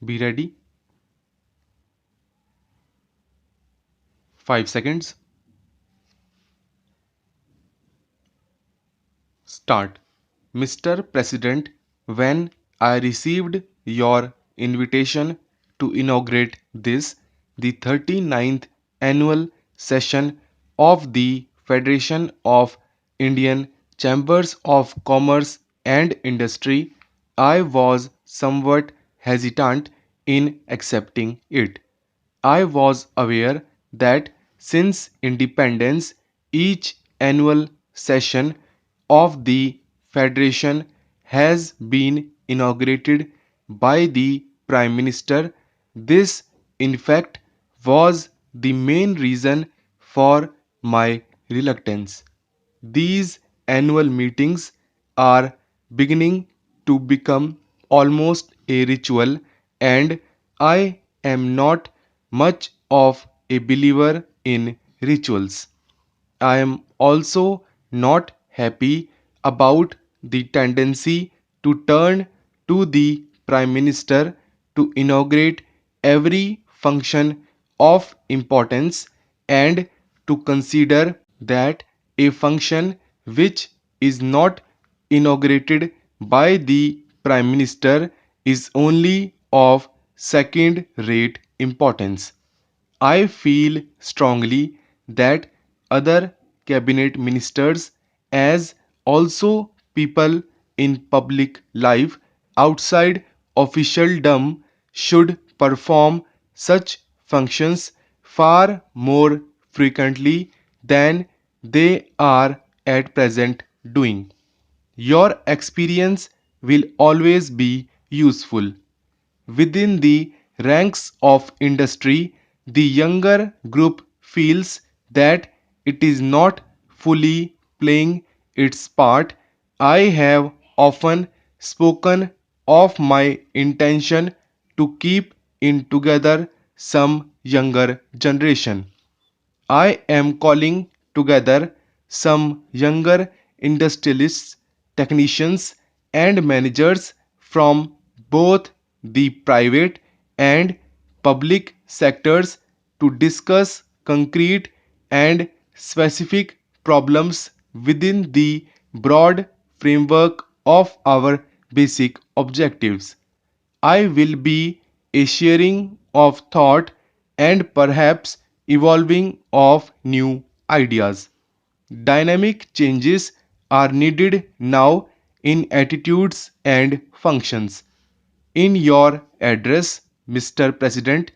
Be ready. 5 seconds. Start. Mr. President, when I received your invitation to inaugurate this, the 39th annual session of the Federation of Indian Chambers of Commerce and Industry, I was somewhat hesitant in accepting it. I was aware that since independence, each annual session of the Federation has been inaugurated by the Prime Minister. This, in fact, was the main reason for my reluctance. These annual meetings are beginning to become almost a ritual, and I am not much of a believer in rituals. I am also not happy about the tendency to turn to the Prime Minister to inaugurate every function of importance and to consider that a function which is not inaugurated by the Prime Minister is only of second rate importance. I feel strongly that other cabinet ministers, as also people in public life outside officialdom, should perform such functions far more frequently than they are at present doing. Your experience will always be useful. Within the ranks of industry, the younger group feels that it is not fully playing its part. I have often spoken of my intention to keep in together some younger generation. I am calling together some younger industrialists, technicians, and managers from both the private and public sectors to discuss concrete and specific problems within the broad framework of our basic objectives. I will be a sharing of thought and perhaps evolving of new ideas. Dynamic changes are needed now in attitudes and functions. In your address, Mr. President,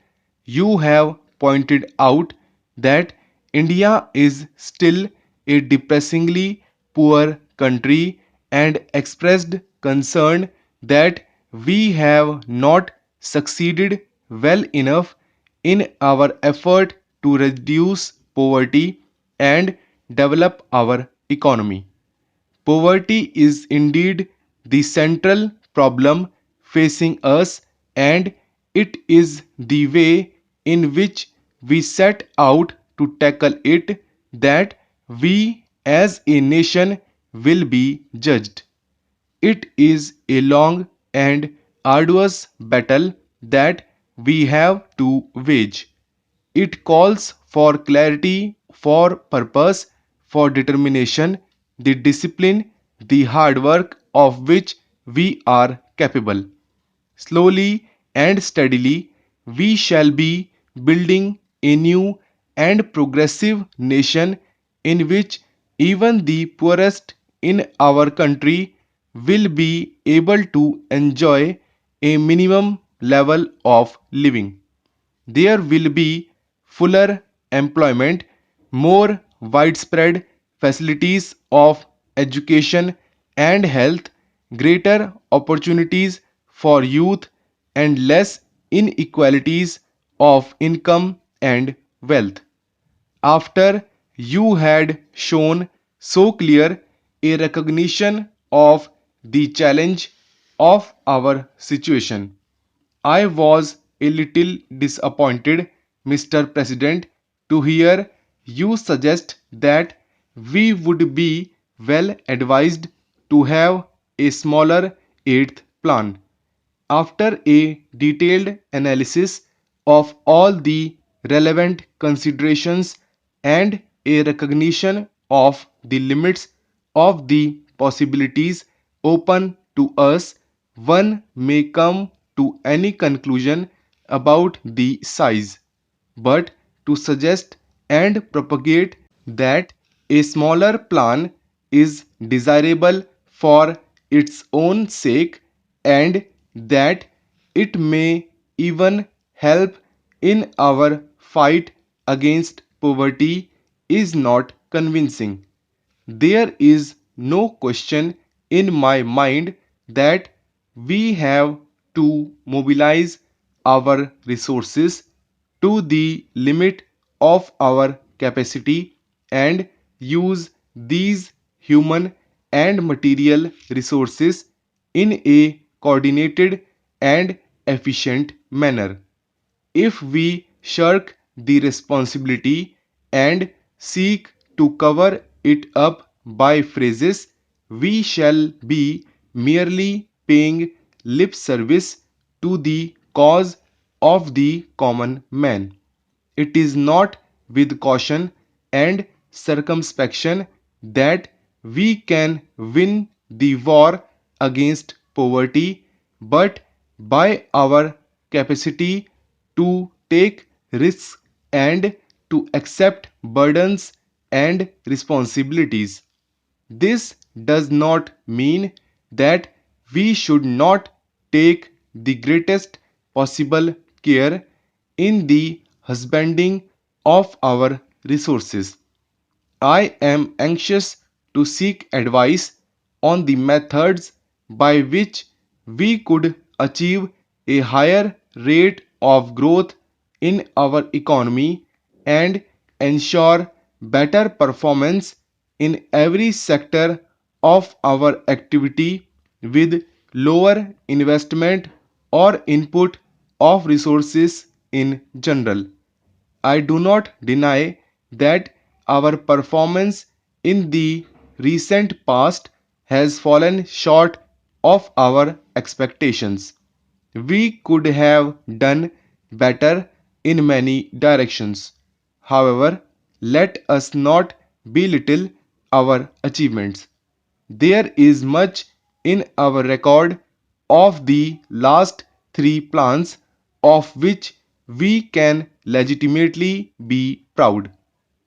you have pointed out that India is still a depressingly poor country and expressed concern that we have not succeeded well enough in our effort to reduce poverty and develop our economy. Poverty is indeed the central problem facing us, and it is the way in which we set out to tackle it that we as a nation will be judged. It is a long and arduous battle that we have to wage. It calls for clarity, for purpose, for determination, the discipline, the hard work of which we are capable. Slowly and steadily, we shall be building a new and progressive nation in which even the poorest in our country will be able to enjoy a minimum level of living. There will be fuller employment, more widespread facilities of education and health, greater opportunities for youth, and less inequalities of income and wealth. After you had shown so clear a recognition of the challenge of our situation, I was a little disappointed, Mr. President, to hear you suggest that we would be well advised to have a smaller eighth plan. After a detailed analysis of all the relevant considerations and a recognition of the limits of the possibilities open to us, one may come to any conclusion about the size, but to suggest and propagate that a smaller plan is desirable for its own sake and that it may even help in our fight against poverty is not convincing. There is no question in my mind that we have to mobilize our resources to the limit of our capacity and use these human and material resources in a coordinated and efficient manner. If we shirk the responsibility and seek to cover it up by phrases, we shall be merely paying lip service to the cause of the common man. It is not with caution and circumspection that we can win the war against poverty, but by our capacity to take risks and to accept burdens and responsibilities. This does not mean that we should not take the greatest possible care in the husbanding of our resources. I am anxious to seek advice on the methods by which we could achieve a higher rate of growth in our economy and ensure better performance in every sector of our activity with lower investment or input of resources in general. I do not deny that our performance in the recent past has fallen short of our expectations. We could have done better in many directions. However, let us not belittle our achievements. There is much in our record of the last three plans of which we can legitimately be proud.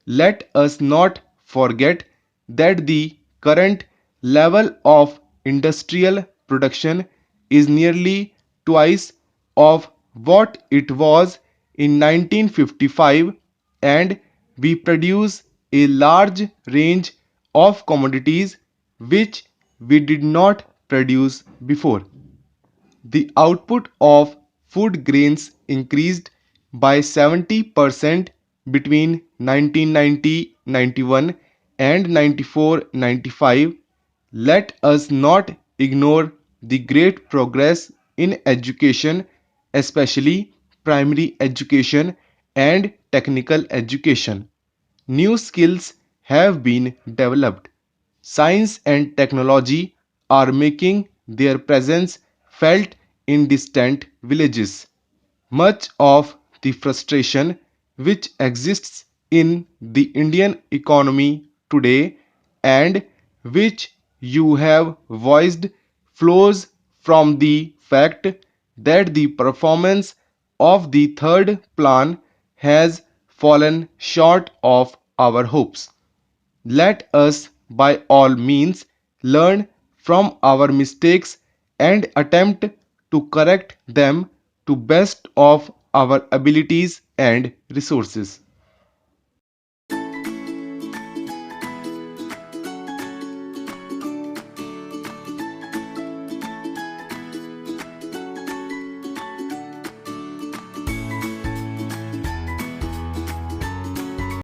Let us not forget that the current level of industrial production is nearly twice of what it was in 1955 and we produce a large range of commodities which we did not produce before. The output of food grains increased by 70% between 1990-91 and 94-95. Let us not ignore the great progress in education, especially primary education and technical education. New skills have been developed. Science and technology are making their presence felt in distant villages. Much of the frustration which exists in the Indian economy today and which you have voiced flows from the fact that the performance of the third plan has fallen short of our hopes. Let us by all means learn from our mistakes and attempt to correct them to best of our abilities and resources.